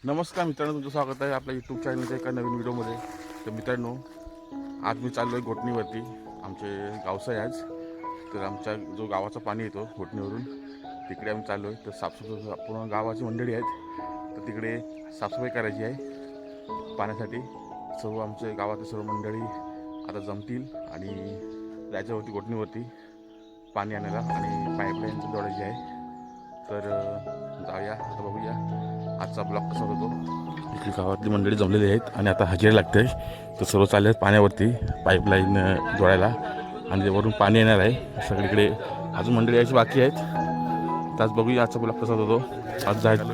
नमस्कार मित्रांनो, तुमचं स्वागत आहे आपल्या यूट्यूब चॅनलच्या एका नवीन व्हिडिओमध्ये. तर मित्रांनो, आज मी चाललो आहे घोटणीवरती. आमचे गावचं आहे आज. तर आमच्या जो गावाचा पाणी येतो घोटणीवरून, तिकडे आम्ही चाललो आहे. तर साफसफाई पूर्ण गावाची मंडळी आहेत, तर तिकडे साफसफाई करायची आहे पाण्यासाठी. सर्व आमचे गावातील सर्व मंडळी आता जमतील आणि जायच्यावरती घोटणीवरती पाणी आणायला आणि पाईपलाईन जोडायची आहे. तर जाऊया, आता बघूया आजचा ब्लॉग कसा होतो. इकडे गावातली मंडळी जमलेली आहेत आणि आता हजेरी लागते. तर सर्व चालले आहेत पाण्यावरती पाईपलाईन जोडायला आणि वरून पाणी येणार आहे सगळीकडे. अजून मंडळी यायची बाकी आहेत. तर आज बघूया आजचा ब्लॉग कसा होतो. आज जायचं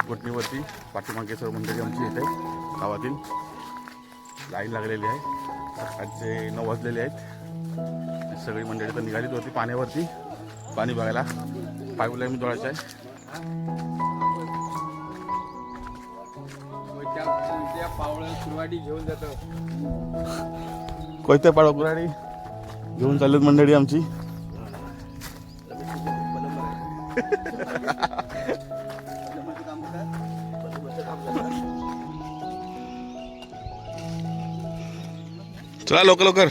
घोटणीवरती. पाठीमागे सर्व मंडळी आमची येत आहेत गावातील. लाईन लागलेली आहे. सकाळचे 9 वाजलेले आहेत. सगळी मंडळी तर निघालीच होती पाण्यावरती पाणी बघायला. पाईपलाईन जोडायचं आहे. कुराडी घेऊन जातो. कोयत्या पाडा कुराडी घेऊन चाललेत मंडळी आमची. चला लवकर लवकर.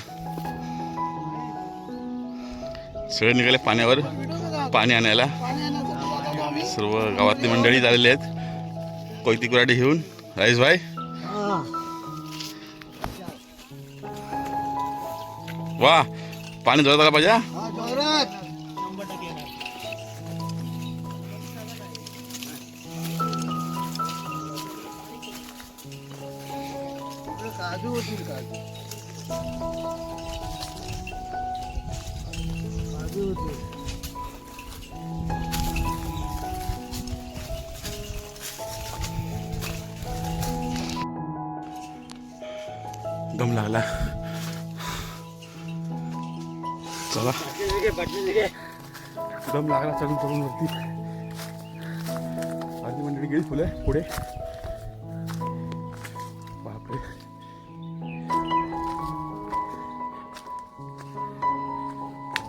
सगळे निघाले पाण्यावर पाणी आणायला. सर्व गावातली मंडळी झालेली आहेत कोयती कुराडी घेऊन. राईस भाई, वा पाणी जोरात आला पाहिजे. काजू होतील काजू होतील. दम लागला. चला, दम लागला चढून चढून वरती. आधी मंडळी गेली फुले पुढे. बापरे,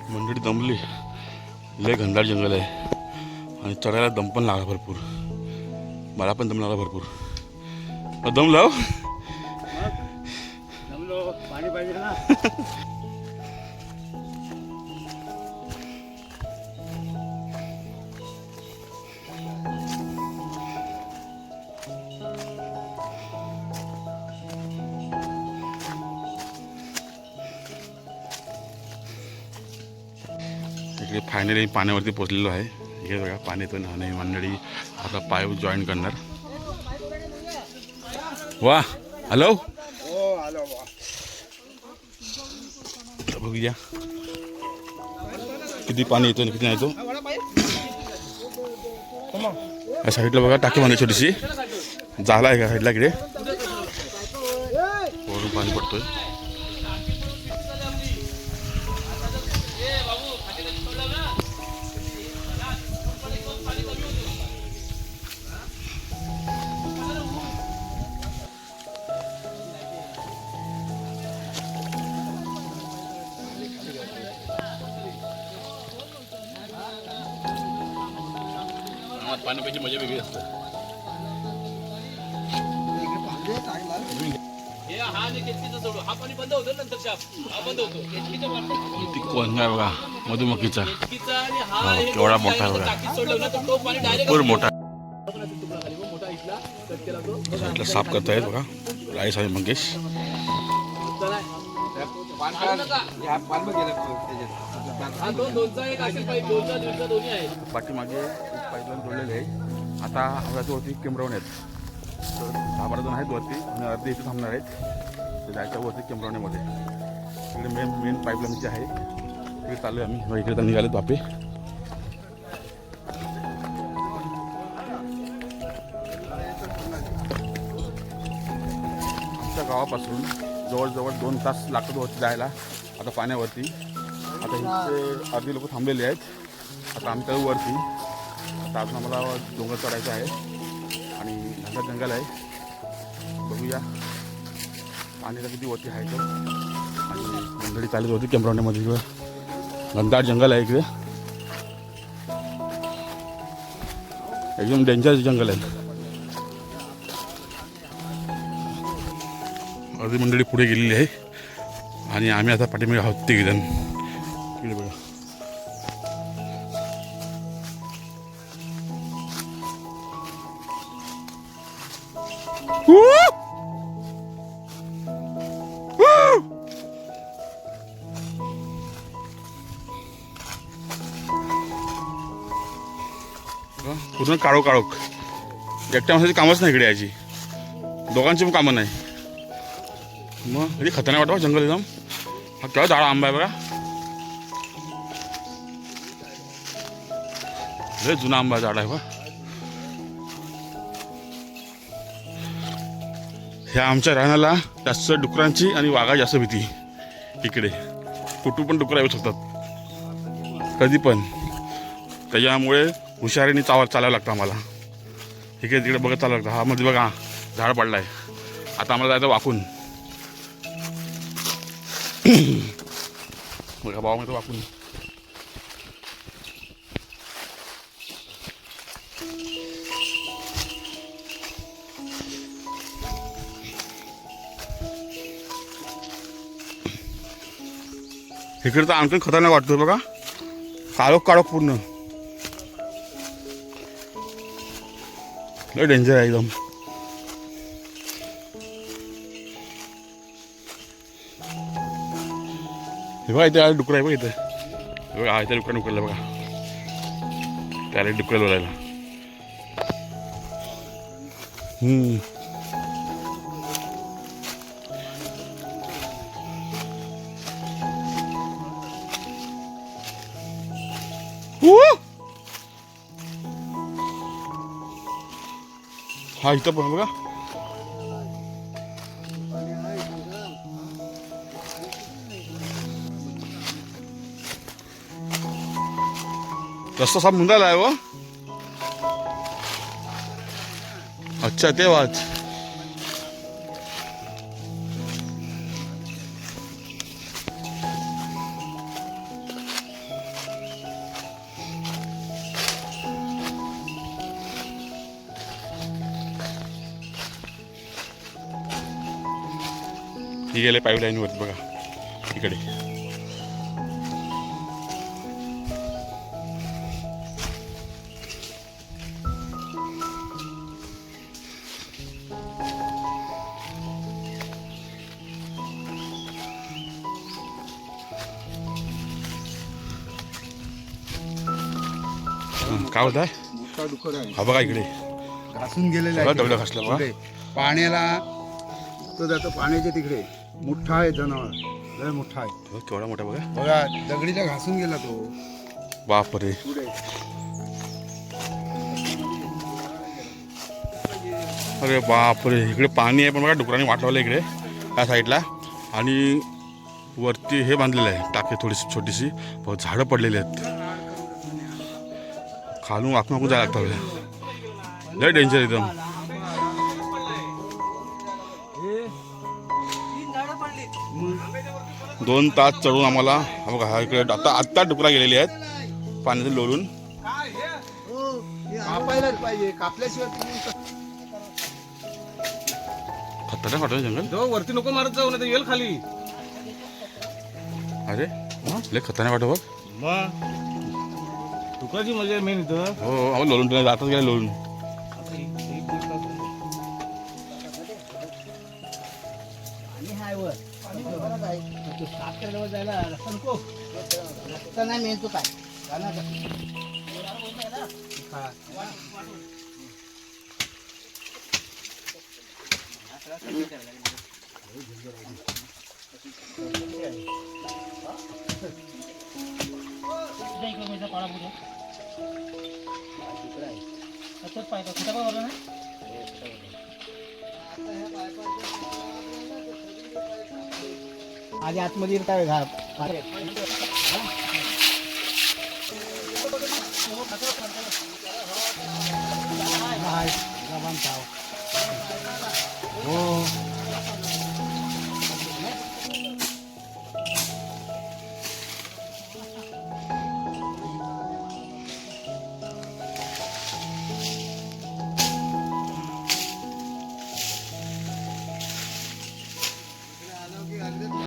मंडळी दमली. लय घनदाट जंगल आहे आणि चढायला दम पण लागला भरपूर. मला पण दम लागला भरपूर. दम लाव. पाणी पाहिजे ना. इकडे फायनली पाण्यावरती पोचलेलो आहे. हे बघा पाणी पण आणि मंडळी आता पाईप जॉईन करणार. वा, हॅलो. बघूया किती पाणी येतो किती नाही येतो. या साईडला बघा टाकी बांधली छोटीशी. झाला आहे का साईडला इकडे वरून पाणी पडतोय. पाण्यापैकी मजा वेगळी असते. कोण आहे बघा मधुमक्खीचा. केवढा मोठा आहे बघा, भरपूर मोठा. साफ करतायत बघा राईस आणि मंगेश. पाठीमागे पाईपलाईन जोडलेले आहे. आता आमच्या वरती केमरावणे आहेत. तर 10-12 जण आहेत वरती आणि अर्धे इथे थांबणार आहेत. तर जायच्या वरती केमरावण्यामध्ये इकडे मेन पाईपलाईन जी आहे तिकडे चालू आहे आम्ही. इकडे तर निघालेत बापे. आमच्या गावापासून जवळजवळ 2 तास लागतात वरती जायला आता पाण्यावरती. आता इथे अर्धी लोक थांबलेली आहेत. आता आमच्या वरती आता अजून आम्हाला डोंगर चढायचं आहे आणि घनदाट जंगल आहे. बघूया पाणीला किती वरती आहे तो. आणि मंडळी चालत होती केमरावण्यामध्ये. इकडं घनदाट जंगल आहे. इकडे एकदम डेंजर जंगल आहे. अर्धी मंडळी पुढे गेलेली आहे आणि आम्ही आता पाठीमागे आहोत तिघजण. इकडे बघा. पूर्ण काळोख काळोख. एकट्या माणसाची कामच नाही इकडे याची. दोघांची पण कामं नाही. मग इथे खतरनाक वाटतं जंगल एकदम. हा केव्हा झाडा आंबा आहे बघा. लय जुना आंबा झाड आहे बा. ह्या आमच्या रानाला जास्त डुकरांची आणि वाघा जास्त भीती. इकडे कुठून पण डुकरं येऊ शकतात कधी पण. त्याच्यामुळे हुशारीने चालावं लागतं आम्हाला. इकडे तिकडे बघत चालावं लागतं. हा मध्ये बघा झाड पडलाय. आता आम्हाला जायचं वाकून. बघा भावा मध्ये वाकून. इकडे तर आणखीन खतरनाक वाटतोय बघा. काळोख काळोख पूर्ण. लय डेंजर आहे एकदम. हे बघा इथे डुकर आहे बघा. इथे बघा हा इथे डुकर उकरलं बघा. त्याला डुकरं बोलायला. हा इथं पण बघा. रस्ता साफ मुंडायला आहे व. अच्छा तेव्हाच. ही गेले पाईपलाईनवरती बघा इकडे. काय होत आहे. मोठा डुकर आहे. हा बघा इकडे घासून गेलेला बघा दगड घासला बघा. पुढे पाण्याला तो जातो पाण्याच्या तिकडे. मोठा आहे जनावर. लय मोठा आहे. बघ केवढा मोठा बघा. बघा दगडीला घासून गेला तो बापरे. पुढे. अरे बापरे. इकडे पाणी आहे पण बघा डुकरांनी वाट लावलं इकडे त्या साईडला. आणि वरती हे बांधलेलं आहे टाके थोडीशी छोटीशी. झाडं पडलेली आहेत. खालून वाकून जायला लागतं. लय डेंजर एकदम. दोन तास चढून आम्हाला हा बघा हा इकडे आत्ता डुकरा गेलेली आहेत पाण्याचे लोळून. कापायला पाहिजे. कापल्याशिवाय खतरनाक वाटतं जंगल. जो वरती नको मारत जाऊ ना येईल खाली. अरे लय खतरनाक वाटतं बघ. डुकराची मजा मेन इथं. हो लोळून जातच गेला लोळून. आधी आतमध्ये काय घाल. हो की